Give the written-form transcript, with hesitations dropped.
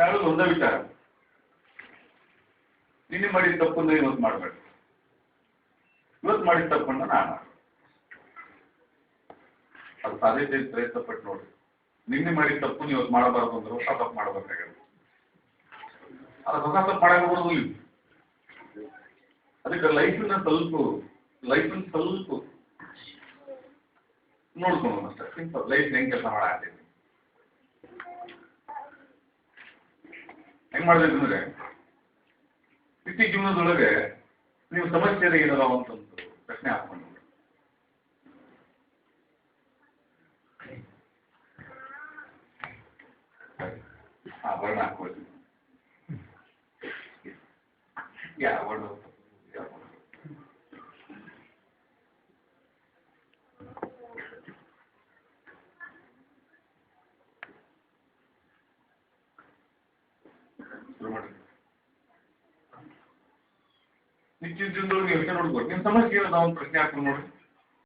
ಹೇಳೋದು ಒಂದೇ ವಿಚಾರ, ನಿನ್ನೆ ಮಾಡಿದ ತಪ್ಪನ್ನು ಇವತ್ತು ಮಾಡಬೇಡ, ಇವತ್ತು ಮಾಡಿದ ತಪ್ಪನ್ನು ನಾನು ಅದು ಸಾಧ್ಯತೆ ಪ್ರಯತ್ನ ಪಟ್ಟು ನೋಡಿ. ನಿನ್ನೆ ಮಾಡಿದ ತಪ್ಪನ್ನು ಇವತ್ತು ಮಾಡಬಾರ್ದು ಅಂದ್ರೆ ಹೊಸ ತಪ್ಪು ಮಾಡಬೇಕಾಗಲ್ಲ. ಅದು ಹೊಸ ತಪ್ಪು ಮಾಡಕ್ಕೆ ಬರೋದಿಲ್ಲ. ಅದಕ್ಕೆ ಲೈಫನ್ನ ಸ್ವಲ್ಪ ನೋಡ್ಕೊಂಡು ಅಷ್ಟೇ, ಸಿಂಪಲ್ ಲೈಫ್ ಹೆಂಗೆ ಕೆಲಸ ಮಾಡಾಕ್ತೈತಿ, ಹೆಂಗ್ ಮಾಡ್ಬೇಕು ಅಂದ್ರೆ ವೃತ್ತಿ ಜೀವನದೊಳಗೆ ನೀವು ಸಮಸ್ಯೆ ಏನದಾವ ಅಂತಂದು ಪ್ರಶ್ನೆ ಹಾಕೊಂಡು ವರ್ಣ ಹಾಕೊಳ್ತೀವಿ. ಯಾವ ವರ್ಣ ನಿಶ್ಚಿತ ಜೀವನದೊಳಗೆ ಯೋಚನೆ ನೋಡ್ಬೋದು. ನಿಮ್ಮ ಸಮಸ್ಯೆ ಏನದ ಒಂದು ಪ್ರಶ್ನೆ ಹಾಕೊಂಡು ನೋಡಿ.